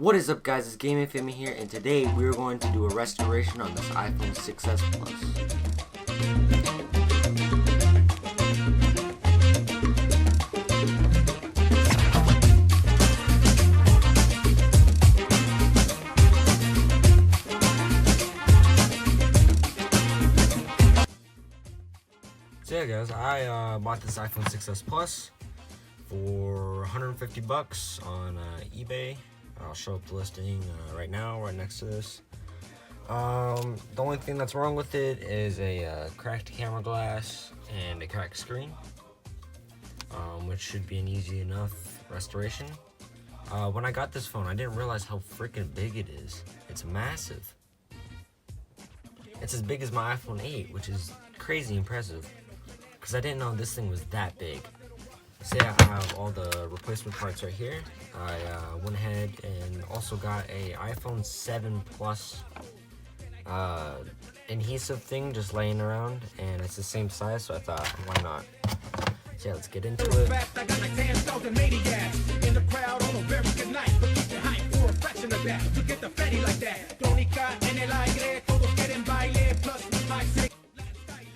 What is up, guys? It's Gaming Family here, and today we're going to do a restoration on this iPhone 6s Plus. So yeah, guys, I bought this iPhone 6s Plus for 150 bucks on eBay. I'll show up the listing right now, right next to this. The only thing that's wrong with it is a cracked camera glass and a cracked screen, which should be an easy enough restoration. When I got this phone, I didn't realize how freaking big it is. It's massive. It's as big as my iPhone 8, which is crazy impressive, because I didn't know this thing was that big. So yeah, I have all the replacement parts right here. I went ahead and also got a iPhone 7 Plus adhesive thing just laying around, and it's the same size, so I thought, why not? So yeah, let's get into it.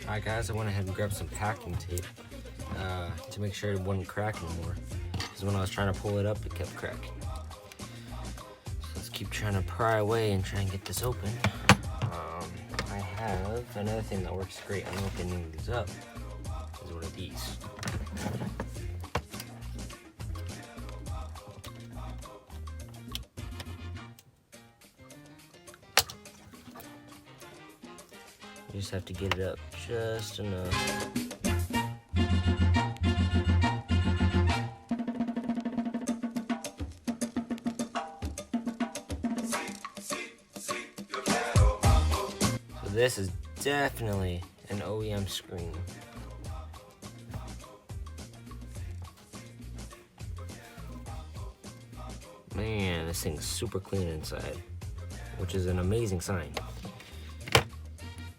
Alright guys, I went ahead and grabbed some packing tape to make sure it wouldn't crack anymore, because when I was trying to pull it up, it kept cracking. So let's keep trying to pry away and try and get this open. I have another thing that works great on opening these up, is one of these. You just have to get it up just enough. So this is definitely an OEM screen. Man, this thing's super clean inside, which is an amazing sign,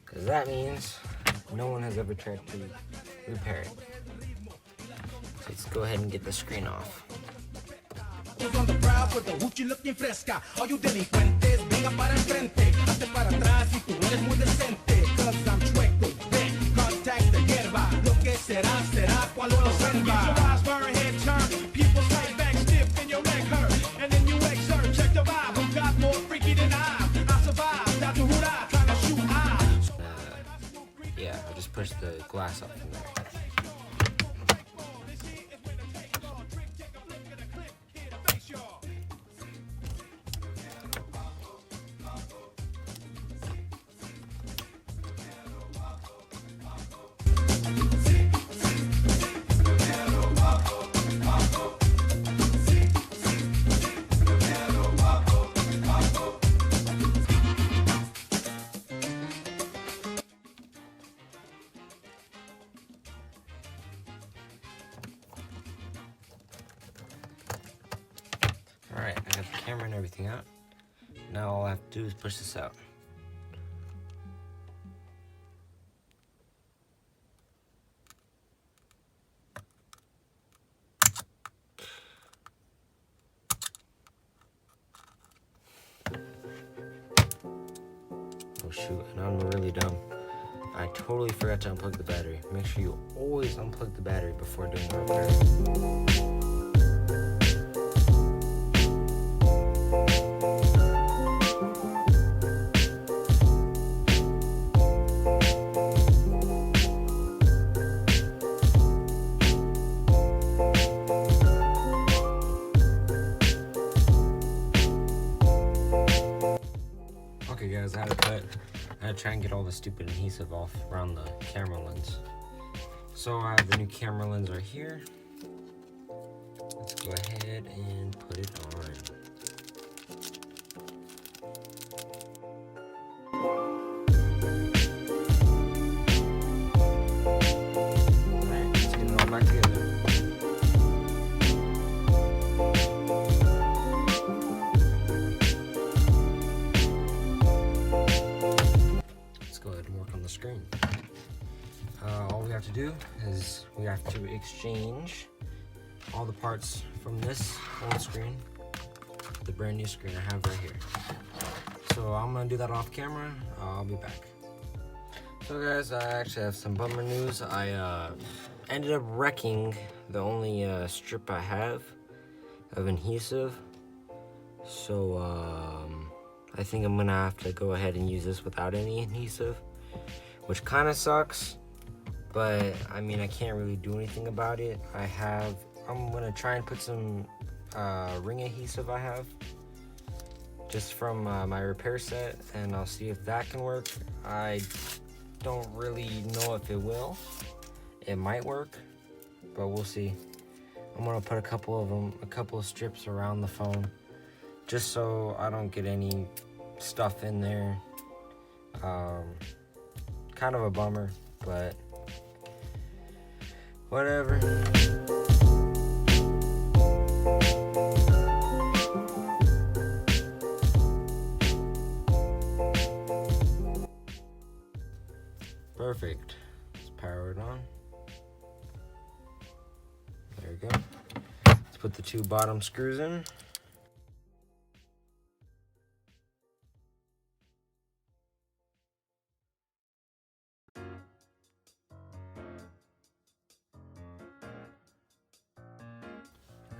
because that means no one has ever tried to repair it. So let's go ahead and get the screen off. Yeah, I'll just push the glass up from there. Alright, I got the camera and everything out. Now all I have to do is push this out. Oh shoot, and I'm really dumb. I totally forgot to unplug the battery. Make sure you always unplug the battery before doing the repair. Okay guys, I had to try and get all the stupid adhesive off around the camera lens. So I have the new camera lens right here. Let's go ahead and put it on. Alright, let's get it all back together. Screen. All we have to do is we have to exchange all the parts from this old screen the brand new screen I have right here. So I'm gonna do that off camera. I'll be back. So guys, I actually have some bummer news. I ended up wrecking the only strip I have of adhesive. So I think I'm gonna have to go ahead and use this without any adhesive, which kind of sucks, but I mean, I can't really do anything about it. I'm gonna try and put some ring adhesive I have just from my repair set, and I'll see if that can work. I don't really know if it will. It might work, but we'll see. I'm gonna put a couple of strips around the phone, just so I don't get any stuff in there. Kind of a bummer, but whatever. Perfect. Let's power it on. There we go. Let's put the 2 bottom screws in.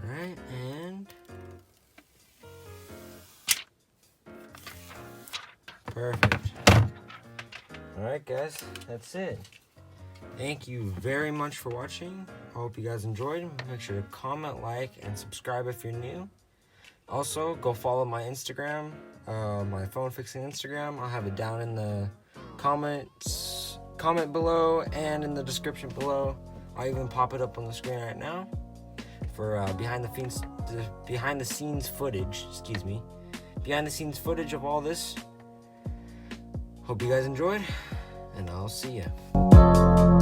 Alright, and perfect. Alright guys, that's it. Thank you very much for watching. I hope you guys enjoyed. Make sure to comment, like, and subscribe if you're new. Also, go follow my Instagram, my phone fixing Instagram. I'll have it down in the comment below and in the description below. I'll even pop it up on the screen right now for behind the scenes footage. Excuse me, behind the scenes footage of all this. Hope you guys enjoyed, and I'll see ya.